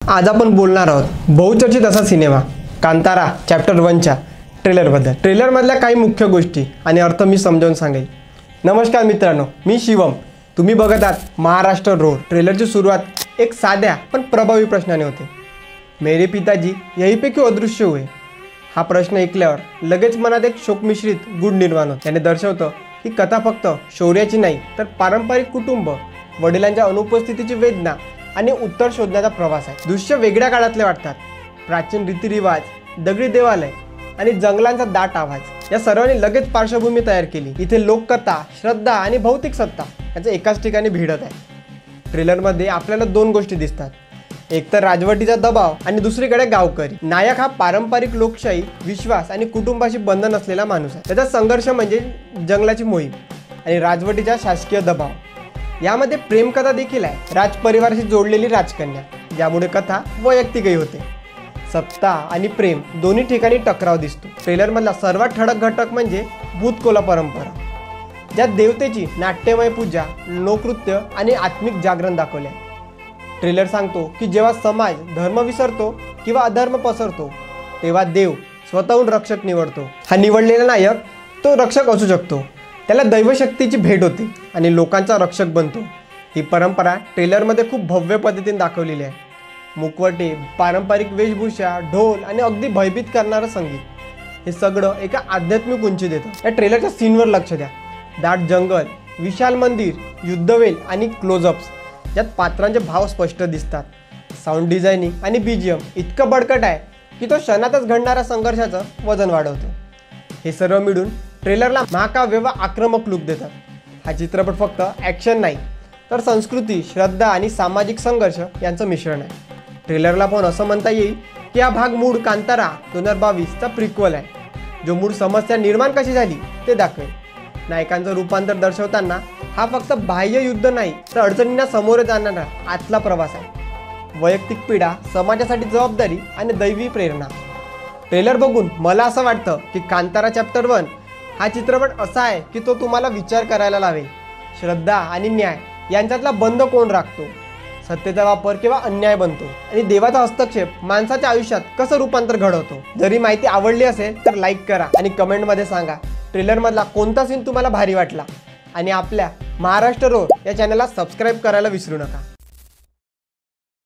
आज आपण बोलणार आहोत बहुचर्चित असा सिनेमा कांतारा चॅप्टर 1च्या ट्रेलरबद्दल। ट्रेलरमधल्या काही मुख्य गोष्टी आणि अर्थ मी समजावून सांगेन। नमस्कार मित्रांनो, मी शिवम। तुम्ही बघत आहात महाराष्ट्र रोड। ट्रेलरची सुरुवात एक साध्या पण प्रभावी प्रश्नाने होते, मेरे पिताजी यहीं पे क्यों अदृश्य हुए। हा प्रश्न ऐकल्यावर लगेच मनात एक शोकमिश्रित गुण निर्माण होतो। त्याने दर्शवतो की कथा फक्त शौर्याची नाही तर पारंपरिक कुटुंब, वडिलांच्या अनुपस्थितीची वेदना आणि उत्तर शोधण्याचा प्रवास आहे। दृश्य वेगळ्या काळातले वाटतात, प्राचीन रीतिरिवाज, दगडी देवालय आणि जंगलांचा दाट आवाज या सर्वांनी लगेच पार्श्वभूमी तयार केली। इथे लोककथा, श्रद्धा आणि भौतिक सत्ता यांचं एकाच ठिकाणी भिडत आहे। ट्रेलरमध्ये आपल्याला दोन गोष्टी दिसतात, एक तर राजवटीचा दबाव आणि दुसरीकडे गावकरी। नायक हा पारंपरिक लोकशाही, विश्वास आणि कुटुंबाशी बंधन असलेला माणूस आहे। त्याचा संघर्ष म्हणजे जंगलाची मोहीम आणि राजवटीचा शासकीय दबाव। यामध्ये प्रेमकथा देखील आहे, राजपरिवाराशी जोडलेली राजकन्या, ज्यामुळे कथा वैयक्तिकही होते। सत्ता आणि प्रेम दोन्ही ठिकाणी टकराव दिसतो। ट्रेलरमधला सर्वात ठळक घटक म्हणजे भूतकोला परंपरा, ज्यात देवतेची नाट्यमय पूजा, लोकनृत्य आणि आत्मिक जागरण दाखवले आहे। ट्रेलर सांगतो की जेव्हा समाज धर्म विसरतो किंवा अधर्म पसरतो तेव्हा देव स्वतःहून रक्षक निवडतो। हा निवडलेला नायक तो रक्षक असू शकतो, त्याला दैवशक्तीची भेट होते आणि लोकांचा रक्षक बनतो। ही परंपरा ट्रेलरमध्ये खूप भव्य पद्धतीने दाखवलेली आहे। मुखवटे, पारंपरिक वेशभूषा, ढोल आणि अगदी भयभीत करणारं संगीत हे सगळं एका आध्यात्मिक उंची देतं। या ट्रेलरच्या सीनवर लक्ष द्या, दाट जंगल, विशाल मंदिर, युद्धवेल आणि क्लोजअप्स यात पात्रांचे भाव स्पष्ट दिसतात। साऊंड डिझायनिंग आणि बीजीएम इतकं बडकट आहे की तो क्षणातच घडणाऱ्या संघर्षाचं वजन वाढवतो। हे सर्व मिळून ट्रेलरला महाकाव्य व आक्रमक लूक देतात। हा चित्रपट फक्त ॲक्शन नाही तर संस्कृती, श्रद्धा आणि सामाजिक संघर्ष यांचं मिश्रण आहे। ट्रेलरला पण असं म्हणता येईल की हा भाग मूळ कांतारा 2022चा प्रिक्वल आहे, जो मूळ समस्या निर्माण कशी झाली ते दाखवेल। नायकांचं रूपांतर दर्शवताना हा फक्त बाह्य युद्ध नाही तर अडचणींना सामोरे जाणारा आतला प्रवास आहे। वैयक्तिक पीडा, समाजासाठी जबाबदारी आणि दैवी प्रेरणा। ट्रेलर बघून मला असं वाटतं की कांतारा चॅप्टर 1 हा चित्रपट असा आहे की तो तुम्हाला विचार करायला लावेल। श्रद्धा आणि न्याय यांच्यातला बंध कोण राखतो, सत्तेचा वापर किंवा अन्याय बनतो आणि देवाचा हस्तक्षेप माणसाच्या आयुष्यात कसं रूपांतर घडवतो। जरी माहिती आवडली असेल तर लाईक करा आणि कमेंटमध्ये सांगा ट्रेलरमधला कोणता सीन तुम्हाला भारी वाटला। आणि आपल्या महाराष्ट्र रोड या चॅनलला सबस्क्राईब करायला विसरू नका।